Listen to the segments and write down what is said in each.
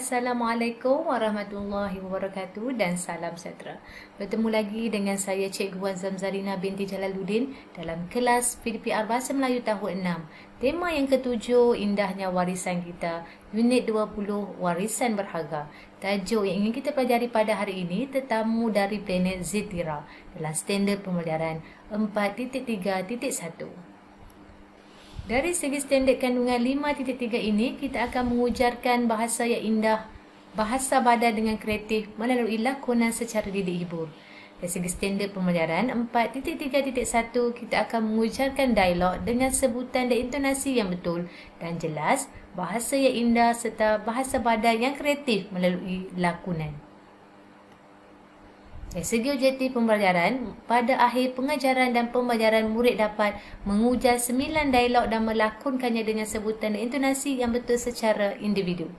Assalamualaikum warahmatullahi wabarakatuh dan salam sejahtera. Bertemu lagi dengan saya Cikgu Wan Zamzarina binti Jalaluddin dalam kelas PDPR Bahasa Melayu tahun 6. Tema yang ketujuh, indahnya warisan kita, unit 20, warisan berharga. Tajuk yang ingin kita pelajari pada hari ini, tetamu dari planet Zefira dalam standard pembelajaran 4.3.1. Dari segi standard kandungan 5.3 ini, kita akan mengujarkan bahasa yang indah, bahasa badan dengan kreatif melalui lakonan secara didik hibur. Dari segi standard pembelajaran 4.3.1, kita akan mengujarkan dialog dengan sebutan dan intonasi yang betul dan jelas, bahasa yang indah serta bahasa badan yang kreatif melalui lakonan. Dari segi objektif pembelajaran, pada akhir pengajaran dan pembelajaran, murid dapat mengujar 9 dialog dan melakonkannya dengan sebutan dan intonasi yang betul secara individu.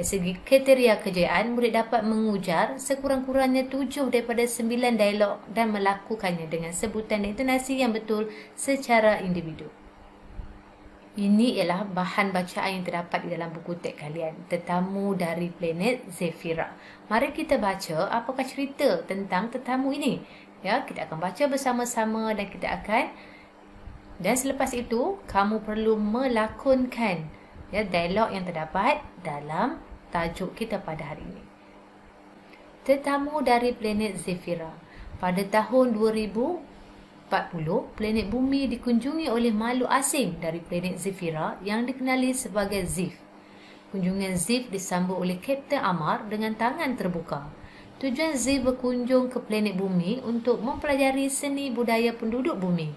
Dari segi kriteria kejayaan, murid dapat mengujar sekurang-kurangnya 7 daripada 9 dialog dan melakukannya dengan sebutan dan intonasi yang betul secara individu. Ini ialah bahan bacaan yang terdapat di dalam buku teks kalian, Tetamu dari Planet Zefira. Mari kita baca apakah cerita tentang tetamu ini. Ya, kita akan baca bersama-sama dan selepas itu kamu perlu melakonkan dialog yang terdapat dalam tajuk kita pada hari ini. Tetamu dari Planet Zefira. Pada tahun 2040, planet bumi dikunjungi oleh makhluk asing dari planet Zefira yang dikenali sebagai Zif. Kunjungan Zif disambut oleh Kapten Amar dengan tangan terbuka. Tujuan Zif berkunjung ke planet bumi untuk mempelajari seni budaya penduduk bumi.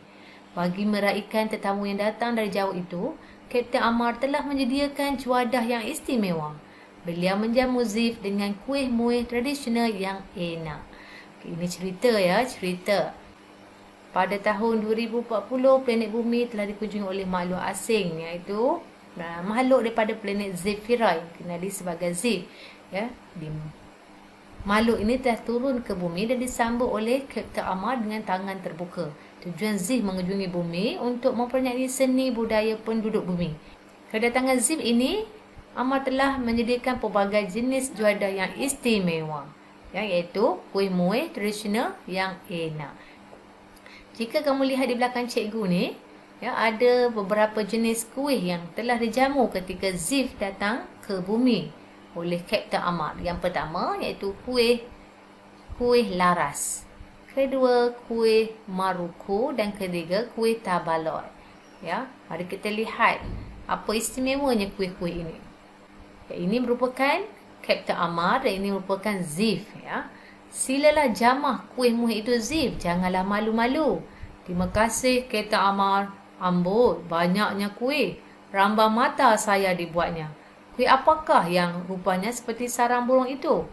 Bagi meraihkan tetamu yang datang dari jauh itu, Kapten Amar telah menyediakan juadah yang istimewa. Beliau menjamu Zif dengan kuih muih tradisional yang enak. Ini cerita. Pada tahun 2040, planet bumi telah dikunjungi oleh makhluk asing, iaitu makhluk daripada planet Zefira yang dikenali sebagai Zif. Makhluk ini telah turun ke bumi dan disambut oleh Kapten Amar dengan tangan terbuka. Tujuan Zif mengunjungi bumi untuk mempernyati seni budaya penduduk bumi. Kedatangan Zif ini, Amar telah menyediakan pelbagai jenis juadah yang istimewa, iaitu kuih muih tradisional yang enak. Jika kamu lihat di belakang cikgu ni, ada beberapa jenis kuih yang telah dijamu ketika Zif datang ke bumi oleh Kapten Amar. Yang pertama iaitu kuih laras. Kedua, kuih maruku, dan ketiga, kuih tabalot. Mari kita lihat apa istimewanya kuih-kuih ini. Ini merupakan Kapten Amar dan ini merupakan Zif. Silalah jamah kuih muih itu Zif, janganlah malu-malu. Terima kasih Kapten Amar. Amboi, banyaknya kuih. Rambang mata saya dibuatnya. Kuih apakah yang rupanya seperti sarang burung itu?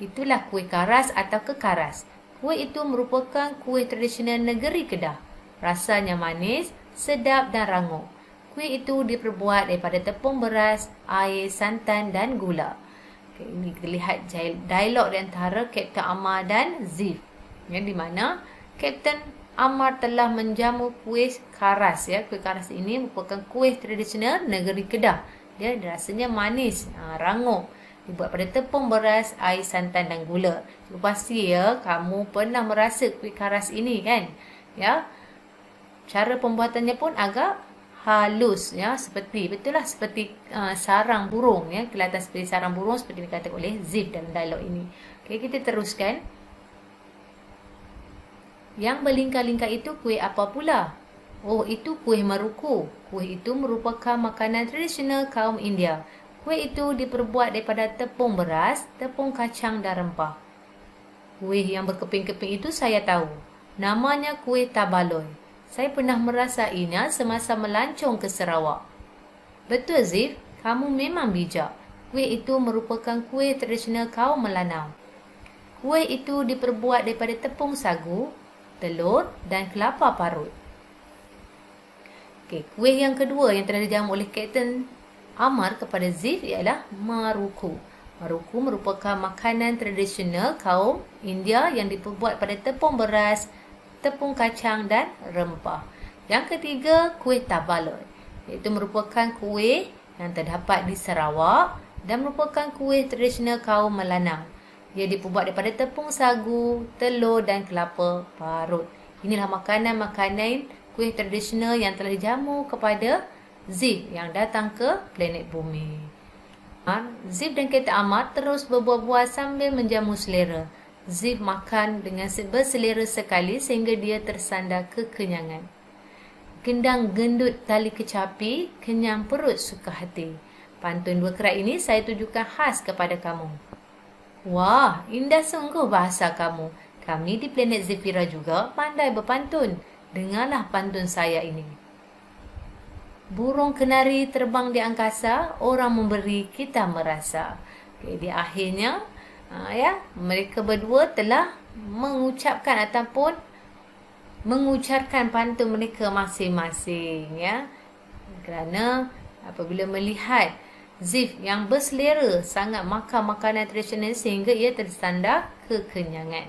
Itulah kuih karas atau kekaras. Kuih itu merupakan kuih tradisional negeri Kedah. Rasanya manis, sedap dan rangup. Kuih itu diperbuat daripada tepung beras, air, santan dan gula. Ini kita lihat dialog di antara Kapten Amar dan Zif, di mana Kapten Amar telah menjamu kuih karas. Kuih karas ini merupakan kuih tradisional negeri Kedah. Dia rasanya manis, rangup, dibuat pada tepung beras, air, santan dan gula. Pasti kamu pernah merasa kuih karas ini kan? Cara pembuatannya pun agak halus, seperti sarang burung, kelihatan seperti sarang burung seperti dikatakan oleh Zif dalam dialog ini. Kita teruskan. Yang berlingkar-lingkar itu kuih apa pula? Oh, itu kuih maruku. Kuih itu merupakan makanan tradisional kaum India. Kuih itu diperbuat daripada tepung beras, tepung kacang dan rempah. Kuih yang berkeping-keping itu saya tahu. Namanya kuih tabaloy. Saya pernah merasainya semasa melancong ke Sarawak. Betul Zif, kamu memang bijak. Kuih itu merupakan kuih tradisional kaum Melanau. Kuih itu diperbuat daripada tepung sagu, telur dan kelapa parut. Kuih yang kedua yang telah dijamu oleh Kapten Amar kepada Zif ialah maruku. Maruku merupakan makanan tradisional kaum India yang diperbuat pada tepung beras, tepung kacang dan rempah. Yang ketiga, kuih tabalot, iaitu merupakan kuih yang terdapat di Sarawak dan merupakan kuih tradisional kaum Melanau. Ia dibuat daripada tepung sagu, telur dan kelapa parut. Inilah makanan-makanan kuih tradisional yang telah dijamu kepada Zif yang datang ke planet bumi. Zif dan Kereta Ahmad terus berbual-bual sambil menjamu selera. Zif makan dengan berselera sekali sehingga dia tersandar kekenyangan. Gendang gendut tali kecapi, kenyang perut suka hati. Pantun dua kerat ini saya tujukan khas kepada kamu. Wah, indah sungguh bahasa kamu. Kami di planet Zefira juga pandai berpantun. Dengarlah pantun saya ini. Burung kenari terbang di angkasa, orang memberi kita merasa. Okay, di akhirnya, mereka berdua telah mengucapkan ataupun mengucapkan pantun mereka masing-masing. Ya. Kerana apabila melihat Zif yang berselera sangat makan makanan tradisional sehingga ia tersandar kekenyangan.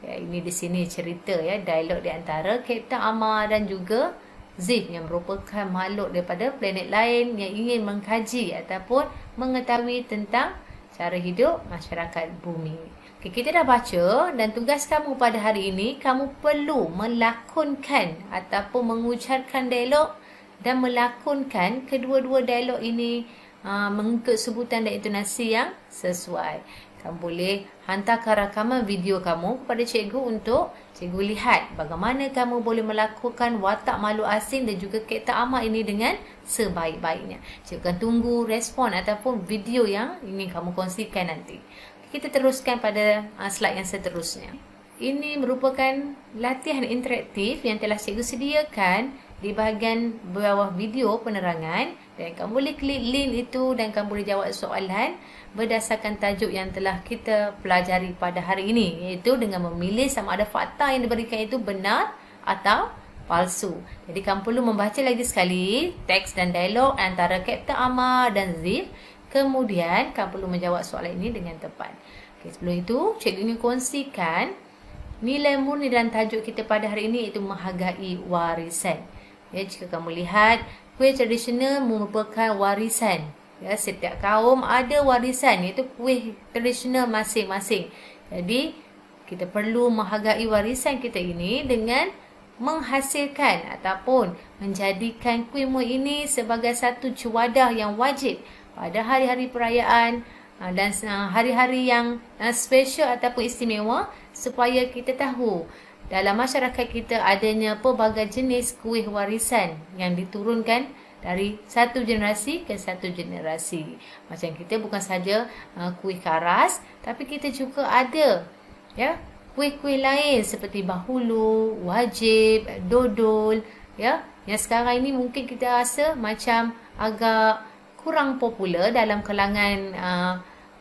Ya, ini di sini cerita dialog di antara Kereta Ahmad dan juga Zif yang merupakan makhluk daripada planet lain yang ingin mengkaji ataupun mengetahui tentang cara hidup masyarakat bumi. Okay, kita dah baca dan tugas kamu pada hari ini, kamu perlu melakonkan ataupun mengucapkan dialog dan melakonkan kedua-dua dialog ini mengikut sebutan dan intonasi yang sesuai. Kamu boleh hantarkan rakaman video kamu kepada cikgu untuk cikgu lihat bagaimana kamu boleh melakukan watak makhluk asing dan juga Kereta Ahmad ini dengan sebaik-baiknya. Cikgu akan tunggu respon ataupun video yang ingin kamu kongsikan nanti. Kita teruskan pada slide yang seterusnya. Ini merupakan latihan interaktif yang telah cikgu sediakan di bahagian bawah video penerangan dan kamu boleh klik link itu dan kamu boleh jawab soalan berdasarkan tajuk yang telah kita pelajari pada hari ini, iaitu dengan memilih sama ada fakta yang diberikan itu benar atau palsu. Jadi kamu perlu membaca lagi sekali teks dan dialog antara Kereta Ahmad dan Zif. Kemudian kamu perlu menjawab soalan ini dengan tepat. Okay, sebelum itu cikgu ingin kongsikan nilai murni dan tajuk kita pada hari ini, iaitu menghargai warisan. Ya, jika kamu lihat, kuih tradisional merupakan warisan. Ya, setiap kaum ada warisan, iaitu kuih tradisional masing-masing. Jadi, kita perlu menghargai warisan kita ini dengan menghasilkan ataupun menjadikan kuih-muih ini sebagai satu cewadah yang wajib pada hari-hari perayaan dan hari-hari yang special ataupun istimewa, supaya kita tahu dalam masyarakat kita adanya pelbagai jenis kuih warisan yang diturunkan dari satu generasi ke satu generasi. Macam kita bukan saja kuih karas, tapi kita juga ada kuih-kuih lain seperti bahulu, wajib, dodol, yang sekarang ini mungkin kita rasa macam agak kurang popular dalam kalangan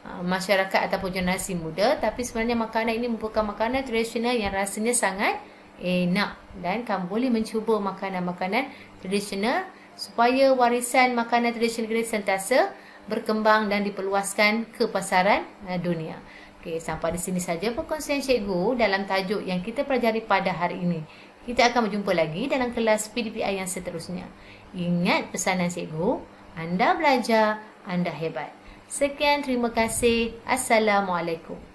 masyarakat ataupun generasi muda, tapi sebenarnya makanan ini merupakan makanan tradisional yang rasanya sangat enak dan kamu boleh mencuba makanan-makanan tradisional supaya warisan makanan tradisional kita sentiasa berkembang dan diperluaskan ke pasaran dunia. Okey, sampai di sini saja perkongsian cikgu dalam tajuk yang kita pelajari pada hari ini. Kita akan berjumpa lagi dalam kelas PDPI yang seterusnya. Ingat pesanan cikgu, anda belajar, anda hebat. Sekian, terima kasih. Assalamualaikum.